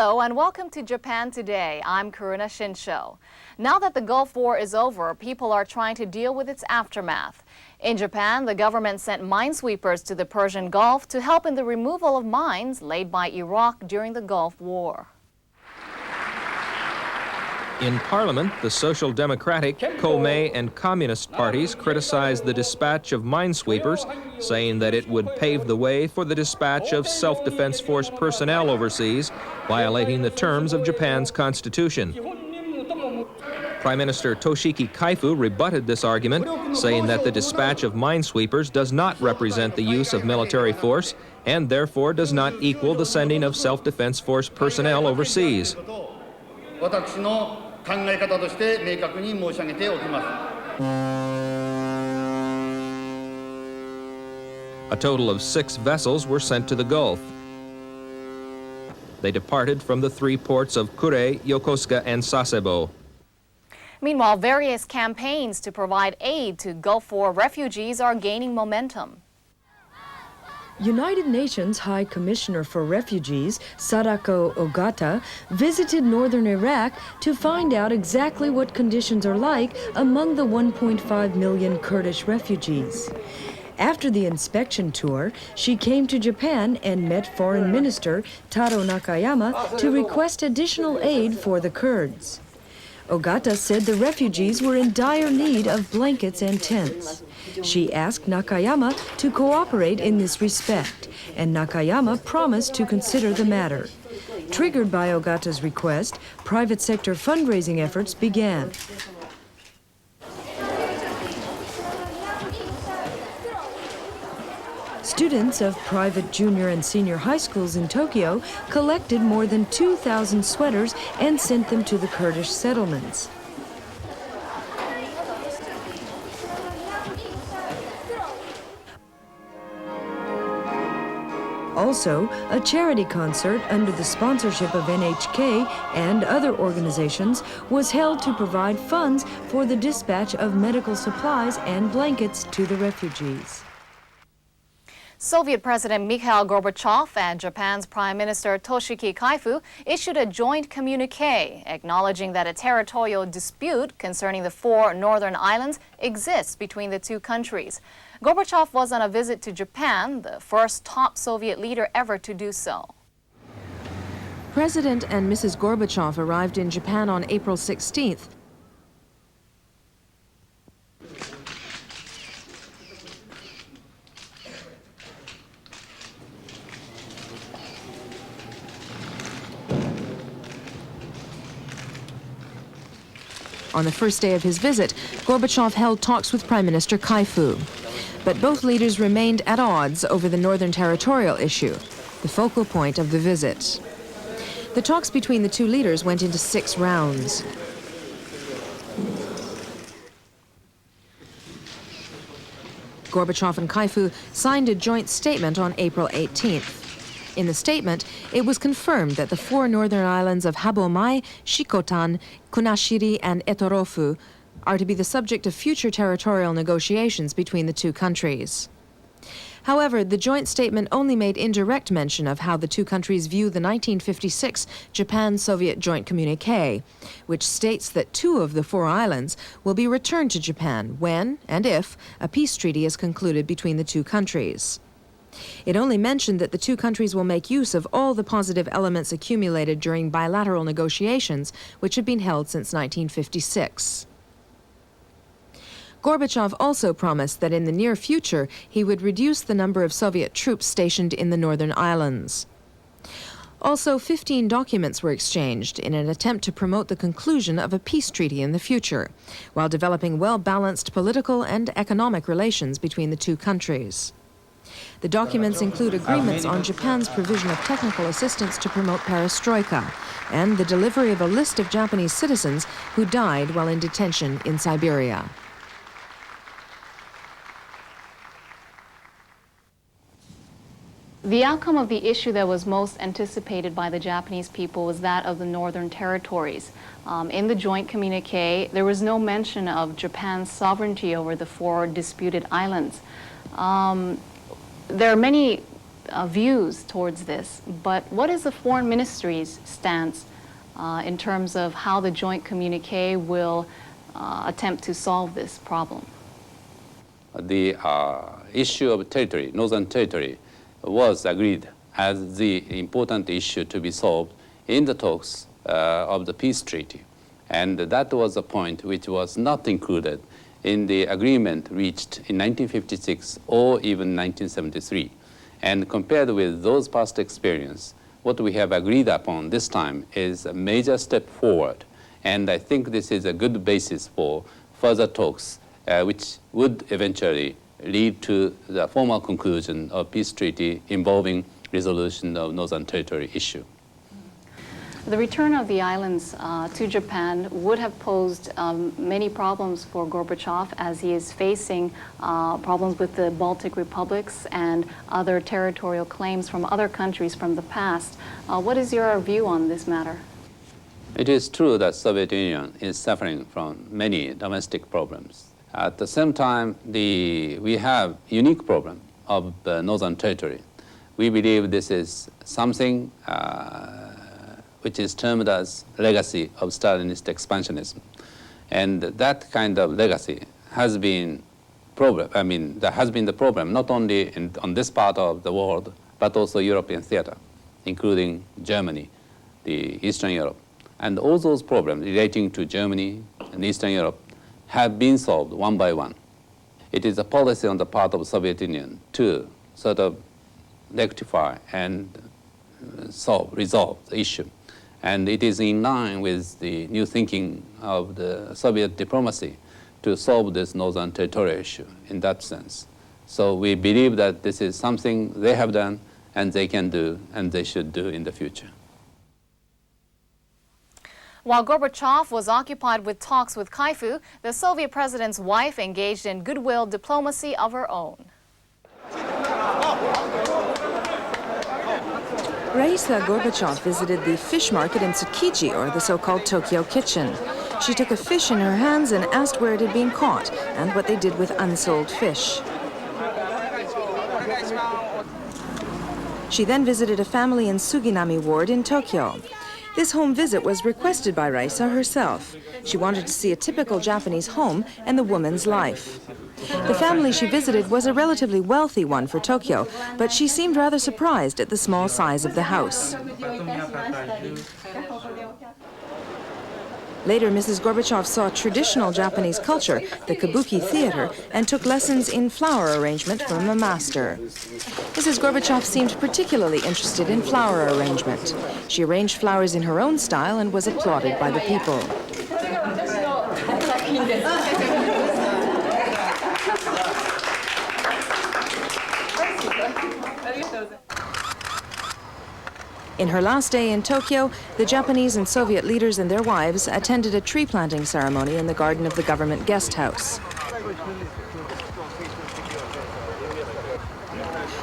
Hello and welcome to Japan Today. I'm Karuna Shinsho. Now that the Gulf War is over, people are trying to deal with its aftermath. In Japan, the government sent minesweepers to the Persian Gulf to help in the removal of mines laid by Iraq during the Gulf War. In Parliament, the Social Democratic, Komeito, and Communist parties criticized the dispatch of minesweepers, saying that it would pave the way for the dispatch of self-defense force personnel overseas, violating the terms of Japan's constitution. Prime Minister Toshiki Kaifu rebutted this argument, saying that the dispatch of minesweepers does not represent the use of military force and therefore does not equal the sending of self-defense force personnel overseas. A total of 6 vessels were sent to the Gulf. They departed from the 3 ports of Kure, Yokosuka, and Sasebo. Meanwhile, various campaigns to provide aid to Gulf War refugees are gaining momentum. United Nations High Commissioner for Refugees, Sadako Ogata, visited northern Iraq to find out exactly what conditions are like among the 1.5 million Kurdish refugees. After the inspection tour, she came to Japan and met Foreign Minister Taro Nakayama to request additional aid for the Kurds. Ogata said the refugees were in dire need of blankets and tents. She asked Nakayama to cooperate in this respect, and Nakayama promised to consider the matter. Triggered by Ogata's request, private sector fundraising efforts began. Students of private junior and senior high schools in Tokyo collected more than 2,000 sweaters and sent them to the Kurdish settlements. Also, a charity concert under the sponsorship of NHK and other organizations was held to provide funds for the dispatch of medical supplies and blankets to the refugees. Soviet President Mikhail Gorbachev and Japan's Prime Minister Toshiki Kaifu issued a joint communique acknowledging that a territorial dispute concerning the 4 northern islands exists between the 2 countries. Gorbachev was on a visit to Japan, the first top Soviet leader ever to do so. President and Mrs. Gorbachev arrived in Japan on April 16th. On the first day of his visit, Gorbachev held talks with Prime Minister Kaifu. But both leaders remained at odds over the Northern Territorial issue, the focal point of the visit. The talks between the 2 leaders went into 6 rounds. Gorbachev and Kaifu signed a joint statement on April 18th. In the statement, it was confirmed that the 4 northern islands of Habomai, Shikotan, Kunashiri, and Etorofu are to be the subject of future territorial negotiations between the 2 countries. However, the joint statement only made indirect mention of how the 2 countries view the 1956 Japan-Soviet joint communique, which states that 2 of the 4 islands will be returned to Japan when and if a peace treaty is concluded between the 2 countries. It only mentioned that the 2 countries will make use of all the positive elements accumulated during bilateral negotiations, which have been held since 1956. Gorbachev also promised that in the near future he would reduce the number of Soviet troops stationed in the northern islands. Also, 15 documents were exchanged in an attempt to promote the conclusion of a peace treaty in the future, while developing well-balanced political and economic relations between the 2 countries. The documents include agreements on Japan's provision of technical assistance to promote perestroika and the delivery of a list of Japanese citizens who died while in detention in Siberia. The outcome of the issue that was most anticipated by the Japanese people was that of the Northern Territories. In the joint communique, there was no mention of Japan's sovereignty over the 4 disputed islands. There are many views towards this, but what is the foreign ministry's stance in terms of how the joint communique will attempt to solve this problem? The issue of territory, Northern Territory, was agreed as the important issue to be solved in the talks of the peace treaty. And that was a point which was not included in the agreement reached in 1956 or even 1973. And compared with those past experience, what we have agreed upon this time is a major step forward. And I think this is a good basis for further talks, which would eventually lead to the formal conclusion of peace treaty involving resolution of Northern Territory issue. The return of the islands to Japan would have posed many problems for Gorbachev, as he is facing problems with the Baltic republics and other territorial claims from other countries from the past. What is your view on this matter? It is true that Soviet Union is suffering from many domestic problems. At the same time, we have unique problem of the Northern Territory. We believe this is something which is termed as legacy of Stalinist expansionism. And that kind of legacy has been that has been the problem not only on this part of the world, but also European theater, including Germany, the Eastern Europe. And all those problems relating to Germany and Eastern Europe have been solved one by one. It is a policy on the part of the Soviet Union to sort of rectify and resolve the issue. And it is in line with the new thinking of the Soviet diplomacy to solve this Northern Territory issue in that sense. So we believe that this is something they have done and they can do and they should do in the future. While Gorbachev was occupied with talks with Kaifu, the Soviet president's wife engaged in goodwill diplomacy of her own. Raisa Gorbachev visited the fish market in Tsukiji, or the so-called Tokyo Kitchen. She took a fish in her hands and asked where it had been caught and what they did with unsold fish. She then visited a family in Suginami Ward in Tokyo. This home visit was requested by Raisa herself. She wanted to see a typical Japanese home and the woman's life. The family she visited was a relatively wealthy one for Tokyo, but she seemed rather surprised at the small size of the house. Later, Mrs. Gorbachev saw traditional Japanese culture, the kabuki theater, and took lessons in flower arrangement from a master. Mrs. Gorbachev seemed particularly interested in flower arrangement. She arranged flowers in her own style and was applauded by the people. In her last day in Tokyo, the Japanese and Soviet leaders and their wives attended a tree planting ceremony in the garden of the government guest house.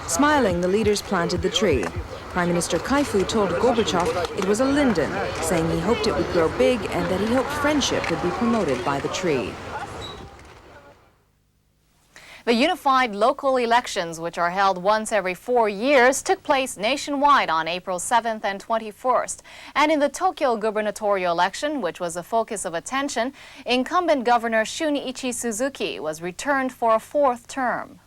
Smiling, the leaders planted the tree. Prime Minister Kaifu told Gorbachev it was a linden, saying he hoped it would grow big and that he hoped friendship would be promoted by the tree. The unified local elections, which are held once every 4 years, took place nationwide on April 7th and 21st. And in the Tokyo gubernatorial election, which was the focus of attention, incumbent Governor Shunichi Suzuki was returned for a 4th term.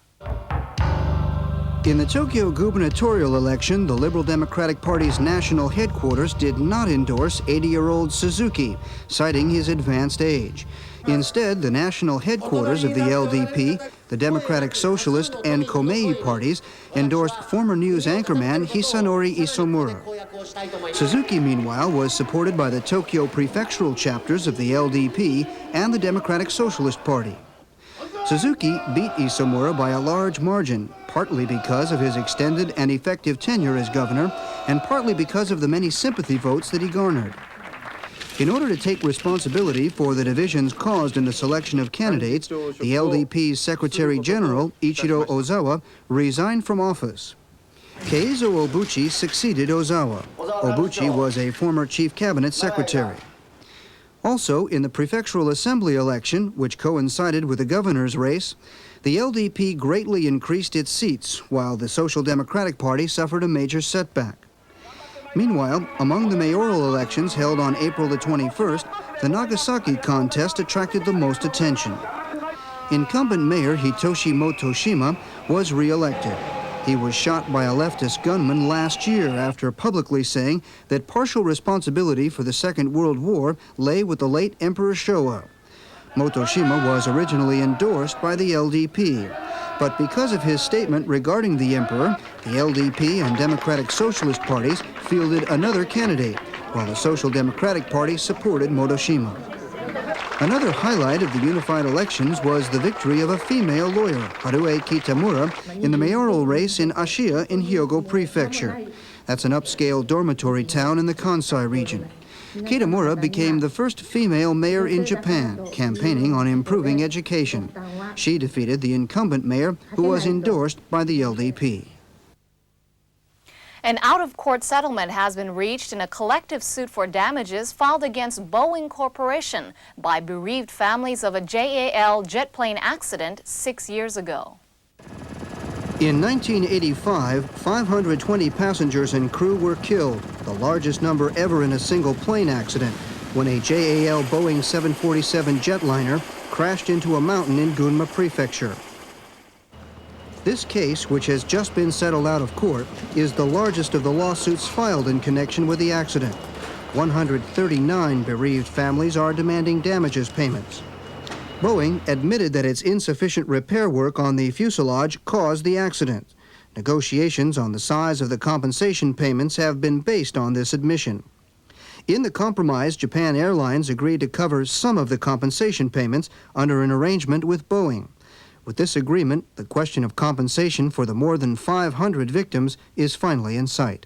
In the Tokyo gubernatorial election, the Liberal Democratic Party's national headquarters did not endorse 80-year-old Suzuki, citing his advanced age. Instead, the national headquarters of the LDP, the Democratic Socialist, and Komeii parties endorsed former news anchorman Hisanori Isomura. Suzuki, meanwhile, was supported by the Tokyo prefectural chapters of the LDP and the Democratic Socialist Party. Suzuki beat Isomura by a large margin, partly because of his extended and effective tenure as governor, and partly because of the many sympathy votes that he garnered. In order to take responsibility for the divisions caused in the selection of candidates, the LDP's Secretary General, Ichiro Ozawa, resigned from office. Keizo Obuchi succeeded Ozawa. Obuchi was a former chief cabinet secretary. Also, in the prefectural assembly election, which coincided with the governor's race, The LDP greatly increased its seats, while the Social Democratic Party suffered a major setback. Meanwhile, among the mayoral elections held on April the 21st, the Nagasaki contest attracted the most attention. Incumbent Mayor Hitoshi Motoshima was re-elected. He was shot by a leftist gunman last year after publicly saying that partial responsibility for the Second World War lay with the late Emperor Showa. Motoshima was originally endorsed by the LDP, but because of his statement regarding the emperor, the LDP and Democratic Socialist parties fielded another candidate, while the Social Democratic Party supported Motoshima. Another highlight of the unified elections was the victory of a female lawyer, Harue Kitamura, in the mayoral race in Ashiya in Hyogo Prefecture. That's an upscale dormitory town in the Kansai region. Kitamura became the first female mayor in Japan, campaigning on improving education. She defeated the incumbent mayor, who was endorsed by the LDP. An out-of-court settlement has been reached in a collective suit for damages filed against Boeing Corporation by bereaved families of a JAL jet plane accident 6 years ago. In 1985, 520 passengers and crew were killed, the largest number ever in a single plane accident, when a JAL Boeing 747 jetliner crashed into a mountain in Gunma Prefecture. This case, which has just been settled out of court, is the largest of the lawsuits filed in connection with the accident. 139 bereaved families are demanding damages payments. Boeing admitted that its insufficient repair work on the fuselage caused the accident. Negotiations on the size of the compensation payments have been based on this admission. In the compromise, Japan Airlines agreed to cover some of the compensation payments under an arrangement with Boeing. With this agreement, the question of compensation for the more than 500 victims is finally in sight.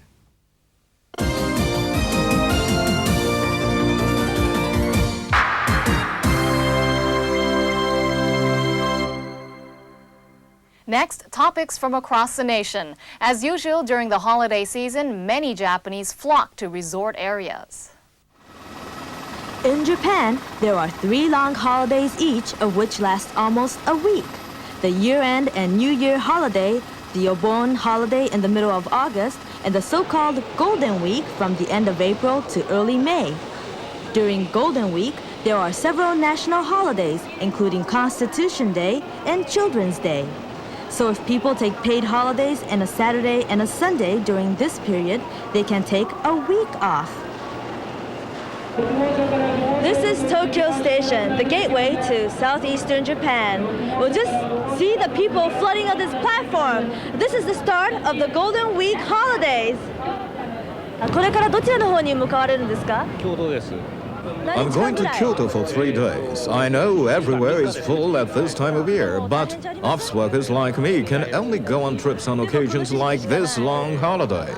Next, topics from across the nation. As usual, during the holiday season, many Japanese flock to resort areas. In Japan, there are 3 long holidays each, of which last almost a week. The year-end and New Year holiday, the Obon holiday in the middle of August, and the so-called Golden Week from the end of April to early May. During Golden Week, there are several national holidays, including Constitution Day and Children's Day. So if people take paid holidays and a Saturday and a Sunday during this period, they can take a week off. This is Tokyo Station, the gateway to southeastern Japan. We'll just see the people flooding on this platform. This is the start of the Golden Week holidays. これからどちらの方に向かわれるんですか? 京都です。I'm going to Kyoto for 3 days. I know everywhere is full at this time of year, but office workers like me can only go on trips on occasions like this long holiday.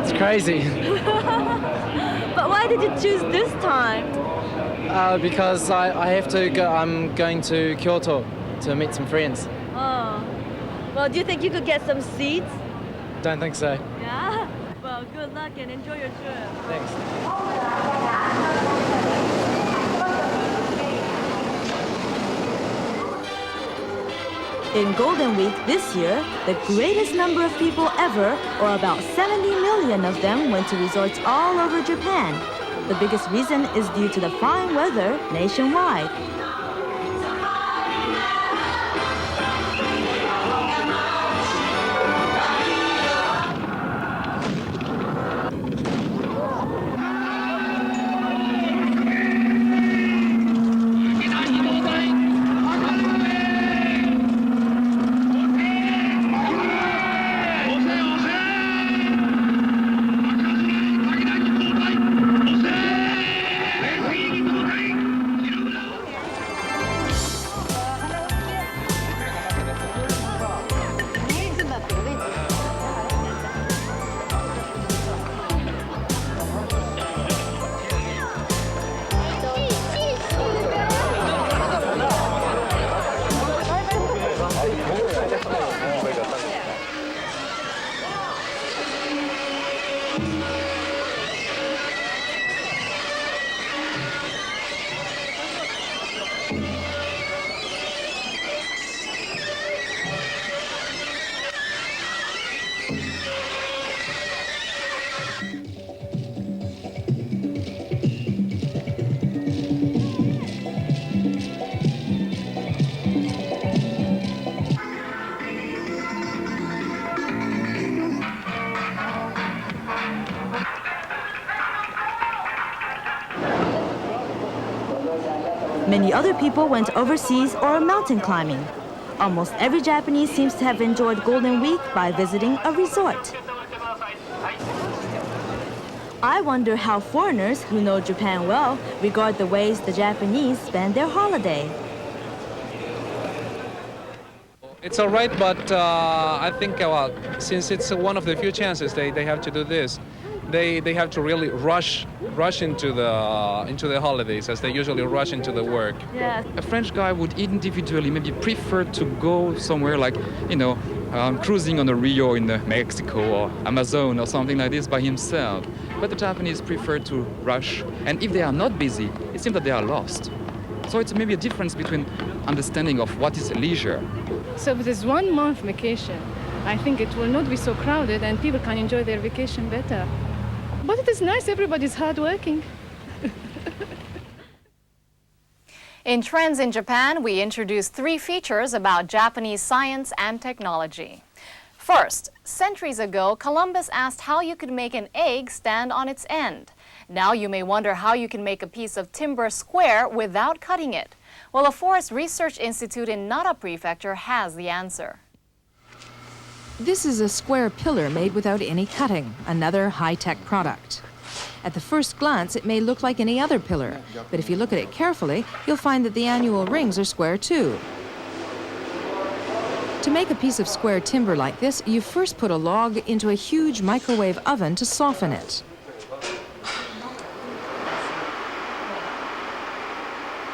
It's crazy. But why did you choose this time? Because I have to go. I'm going to Kyoto to meet some friends. Oh. Well, do you think you could get some seats? Don't think so. Yeah? Well, good luck and enjoy your trip. Thanks. In Golden Week this year, the greatest number of people ever, or about 70 million of them, went to resorts all over Japan. The biggest reason is due to the fine weather nationwide. The other people went overseas or mountain climbing. Almost every Japanese seems to have enjoyed Golden Week by visiting a resort. I wonder how foreigners who know Japan well regard the ways the Japanese spend their holiday. It's all right, but I think since it's one of the few chances they have to do this, they have to really rush into the holidays as they usually rush into the work. Yeah. A French guy would individually maybe prefer to go somewhere like, cruising on a Rio in Mexico or Amazon or something like this by himself. But the Japanese prefer to rush, and if they are not busy, it seems that they are lost. So it's maybe a difference between understanding of what is leisure. So with this 1 month vacation, I think it will not be so crowded and people can enjoy their vacation better. But it is nice, everybody's hardworking. In Trends in Japan, we introduce 3 features about Japanese science and technology. First, centuries ago, Columbus asked how you could make an egg stand on its end. Now you may wonder how you can make a piece of timber square without cutting it. Well, a Forest Research Institute in Nara Prefecture has the answer. This is a square pillar made without any cutting, another high-tech product. At the first glance, it may look like any other pillar, but if you look at it carefully, you'll find that the annual rings are square too. To make a piece of square timber like this, you first put a log into a huge microwave oven to soften it.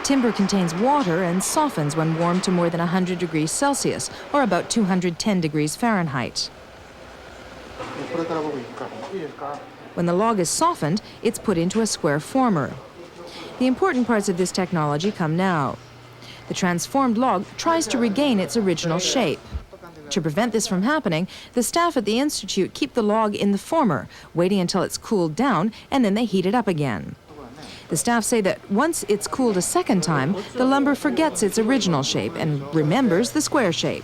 Timber contains water and softens when warmed to more than 100 degrees Celsius, or about 210 degrees Fahrenheit. When the log is softened, it's put into a square former. The important parts of this technology come now. The transformed log tries to regain its original shape. To prevent this from happening, the staff at the Institute keep the log in the former, waiting until it's cooled down, and then they heat it up again. The staff say that once it's cooled a second time, the lumber forgets its original shape and remembers the square shape.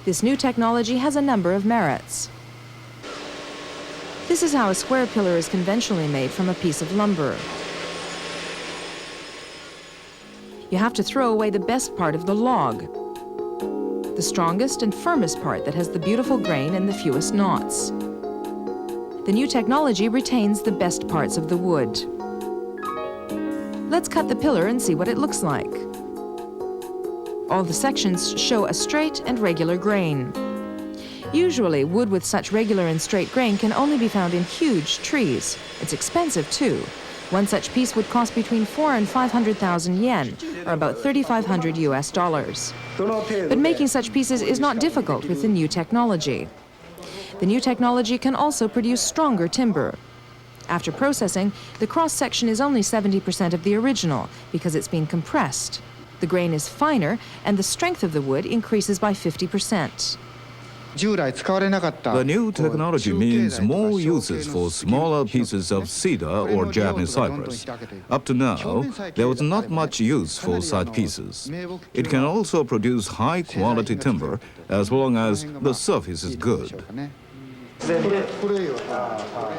This new technology has a number of merits. This is how a square pillar is conventionally made from a piece of lumber. You have to throw away the best part of the log, the strongest and firmest part that has the beautiful grain and the fewest knots. The new technology retains the best parts of the wood. Let's cut the pillar and see what it looks like. All the sections show a straight and regular grain. Usually, wood with such regular and straight grain can only be found in huge trees. It's expensive too. One such piece would cost between 400,000 and 500,000 yen, or about $3,500 US. But making such pieces is not difficult with the new technology. The new technology can also produce stronger timber. After processing, the cross-section is only 70% of the original because it's been compressed. The grain is finer and the strength of the wood increases by 50%. The new technology means more uses for smaller pieces of cedar or Japanese cypress. Up to now, there was not much use for such pieces. It can also produce high-quality timber as long as the surface is good.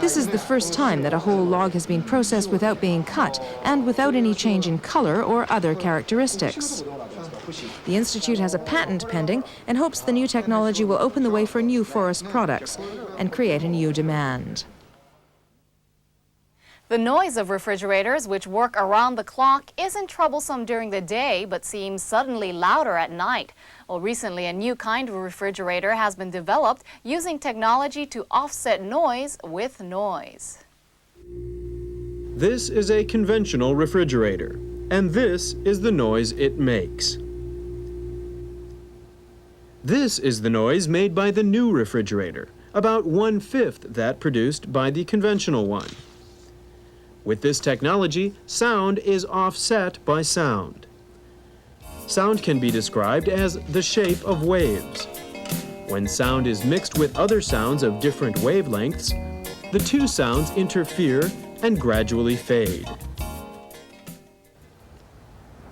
This is the first time that a whole log has been processed without being cut and without any change in color or other characteristics. The Institute has a patent pending and hopes the new technology will open the way for new forest products and create a new demand. The noise of refrigerators, which work around the clock, isn't troublesome during the day, but seems suddenly louder at night. Well, recently, a new kind of refrigerator has been developed using technology to offset noise with noise. This is a conventional refrigerator, and this is the noise it makes. This is the noise made by the new refrigerator, about 1/5 that produced by the conventional one. With this technology, sound is offset by sound. Sound can be described as the shape of waves. When sound is mixed with other sounds of different wavelengths, the two sounds interfere and gradually fade.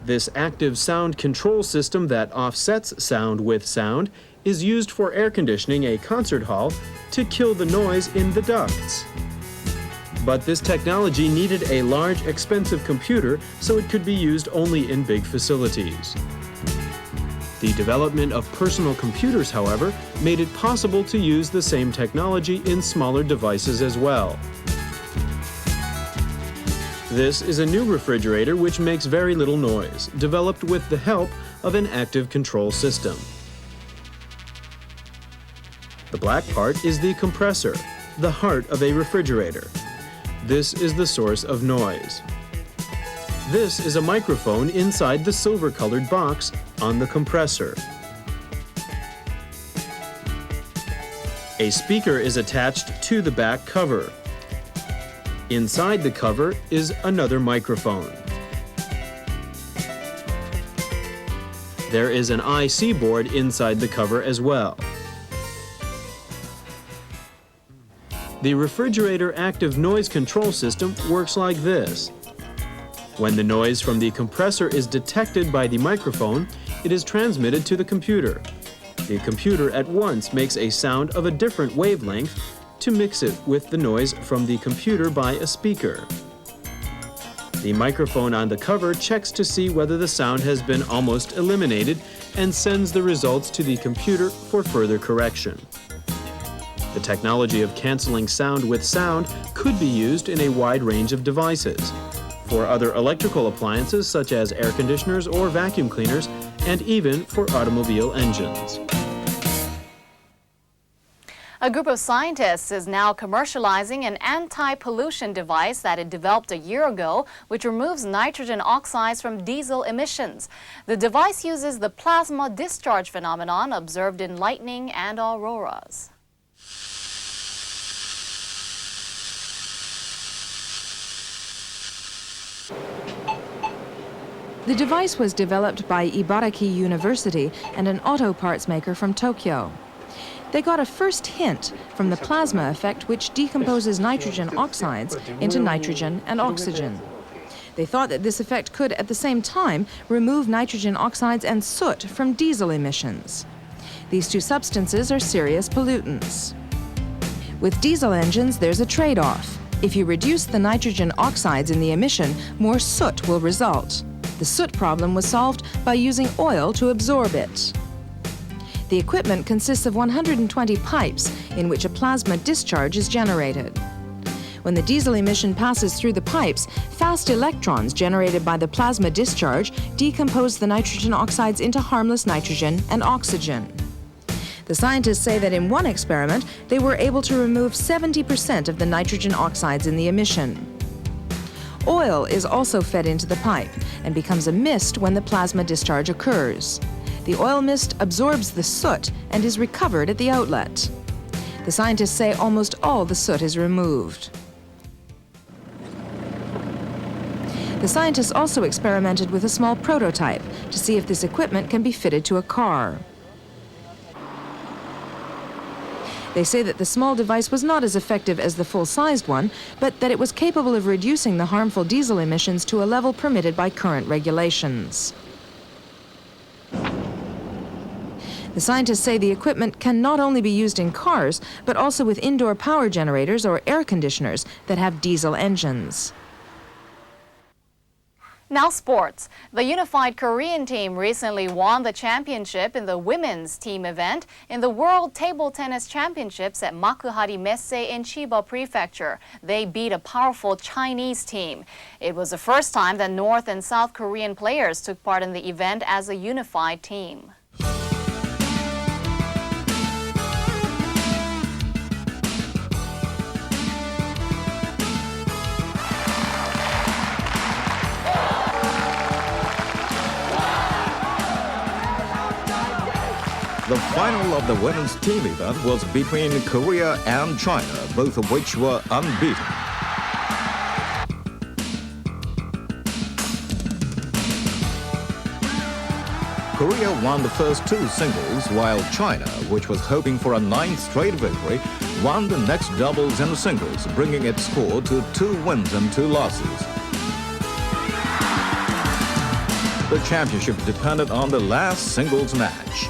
This active sound control system that offsets sound with sound is used for air conditioning a concert hall to kill the noise in the ducts. But this technology needed a large, expensive computer, so it could be used only in big facilities. The development of personal computers, however, made it possible to use the same technology in smaller devices as well. This is a new refrigerator which makes very little noise, developed with the help of an active control system. The black part is the compressor, the heart of a refrigerator. This is the source of noise. This is a microphone inside the silver-colored box on the compressor. A speaker is attached to the back cover. Inside the cover is another microphone. There is an IC board inside the cover as well. The refrigerator active noise control system works like this. When the noise from the compressor is detected by the microphone, it is transmitted to the computer. The computer at once makes a sound of a different wavelength to mix it with the noise from the computer by a speaker. The microphone on the cover checks to see whether the sound has been almost eliminated and sends the results to the computer for further correction. The technology of canceling sound with sound could be used in a wide range of devices, for other electrical appliances such as air conditioners or vacuum cleaners, and even for automobile engines. A group of scientists is now commercializing an anti-pollution device that it developed a year ago, which removes nitrogen oxides from diesel emissions. The device uses the plasma discharge phenomenon observed in lightning and auroras. The device was developed by Ibaraki University and an auto parts maker from Tokyo. They got a first hint from the plasma effect, which decomposes nitrogen oxides into nitrogen and oxygen. They thought that this effect could, at the same time, remove nitrogen oxides and soot from diesel emissions. These two substances are serious pollutants. With diesel engines, there's a trade-off. If you reduce the nitrogen oxides in the emission, more soot will result. The soot problem was solved by using oil to absorb it. The equipment consists of 120 pipes in which a plasma discharge is generated. When the diesel emission passes through the pipes, fast electrons generated by the plasma discharge decompose the nitrogen oxides into harmless nitrogen and oxygen. The scientists say that in one experiment, they were able to remove 70% of the nitrogen oxides in the emission. Oil is also fed into the pipe and becomes a mist when the plasma discharge occurs. The oil mist absorbs the soot and is recovered at the outlet. The scientists say almost all the soot is removed. The scientists also experimented with a small prototype to see if this equipment can be fitted to a car. They say that the small device was not as effective as the full-sized one, but that it was capable of reducing the harmful diesel emissions to a level permitted by current regulations. The scientists say the equipment can not only be used in cars, but also with indoor power generators or air conditioners that have diesel engines. Now sports. The unified Korean team recently won the championship in the women's team event in the World Table Tennis Championships at Makuhari Messe in Chiba Prefecture. They beat a powerful Chinese team. It was the first time that North and South Korean players took part in the event as a unified team. The final of the women's team event was between Korea and China, both of which were unbeaten. Korea won the first two singles, while China, which was hoping for a 9th straight victory, won the next doubles and singles, bringing its score to 2 wins and 2 losses. The championship depended on the last singles match.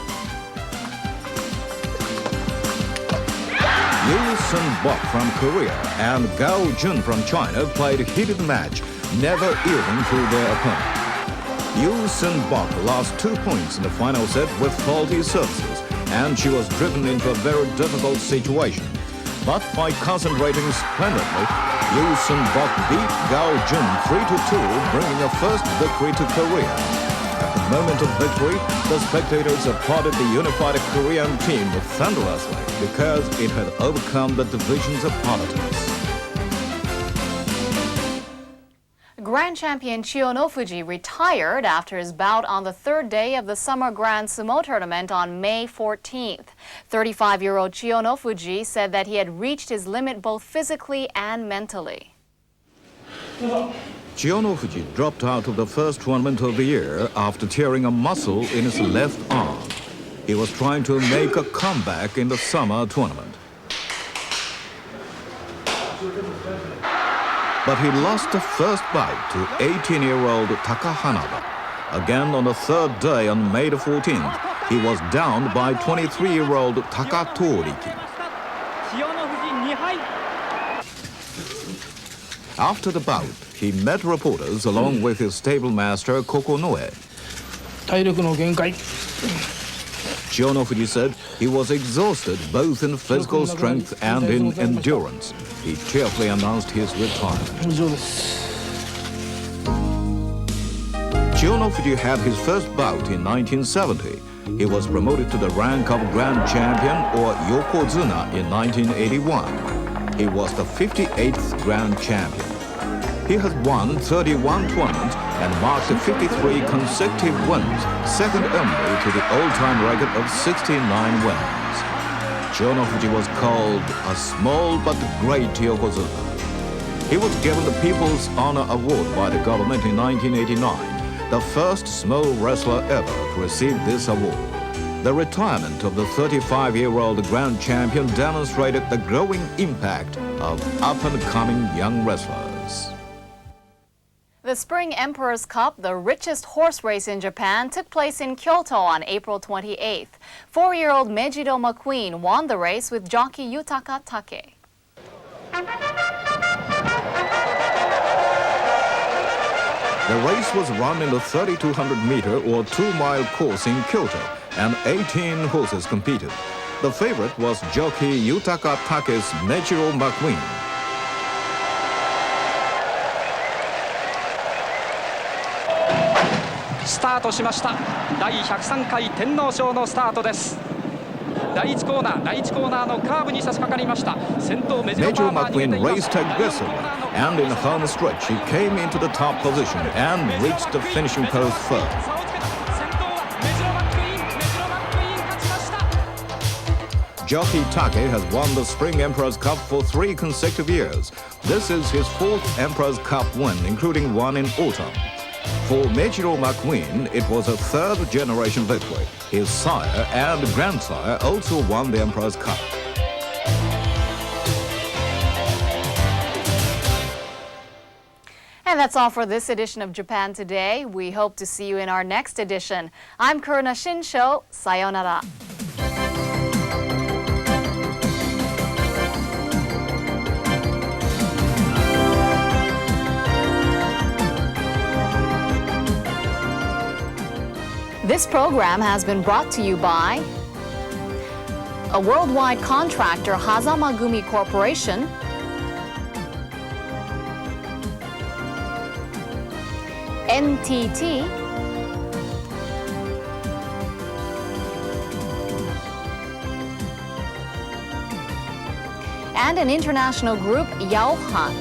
Yu Sun-bok from Korea and Gao Jun from China played a heated match, never yielding to their opponent. Yu Sun-bok lost 2 points in the final set with faulty services, and she was driven into a very difficult situation. But by concentrating splendidly, Yu Sun-bok beat Gao Jun 3-2, bringing a first victory to Korea. At the moment of victory, the spectators applauded the unified Korean team thunderously because it had overcome the divisions of politics. Grand champion Chiyonofuji retired after his bout on the third day of the Summer Grand Sumo tournament on May 14th. 35-year-old Chiyonofuji said that he had reached his limit both physically and mentally. Chiyonofuji dropped out of the first tournament of the year after tearing a muscle in his left arm. He was trying to make a comeback in the summer tournament. But he lost the first bout to 18-year-old Taka Hanada. Again on the third day on May the 14th, he was down by 23-year-old Taka Toriki. After the bout, he met reporters along with his stable master Kokonoe. Chiyonofuji said he was exhausted both in physical strength and in endurance. He cheerfully announced his retirement. Chiyonofuji had his first bout in 1970. He was promoted to the rank of Grand Champion or Yokozuna in 1981. He was the 58th Grand Champion. He has won 31 tournaments and marked 53 consecutive wins, second only to the all-time record of 69 wins. Chiyonofuji was called a small but great Yokozuna. He was given the People's Honor Award by the government in 1989, the first small wrestler ever to receive this award. The retirement of the 35-year-old Grand Champion demonstrated the growing impact of up-and-coming young wrestlers. The Spring Emperor's Cup, the richest horse race in Japan, took place in Kyoto on April 28th. 4-year-old Mejiro McQueen won the race with jockey Yutaka Take. The race was run in the 3,200-meter or 2-mile course in Kyoto, and 18 horses competed. The favorite was jockey Yutaka Take's Mejiro McQueen. Start しました。第103回天皇賞のスタートです。第1コーナーのカーブに差し掛かりました。先頭メジロ McQueen raced aggressively, and in the home stretch he came into the top position and reached the finishing post first. Jockey Take has won the Spring Emperor's Cup for 3 consecutive years. This is his 4th Emperor's Cup win, including one in autumn. For Mejiro McQueen, it was a 3rd-generation victory. His sire and grandsire also won the Emperor's Cup. And that's all for this edition of Japan Today. We hope to see you in our next edition. I'm Kuruna Shinsho. Sayonara. This program has been brought to you by a worldwide contractor, Hazama Gumi Corporation, NTT, and an international group, Yaohan.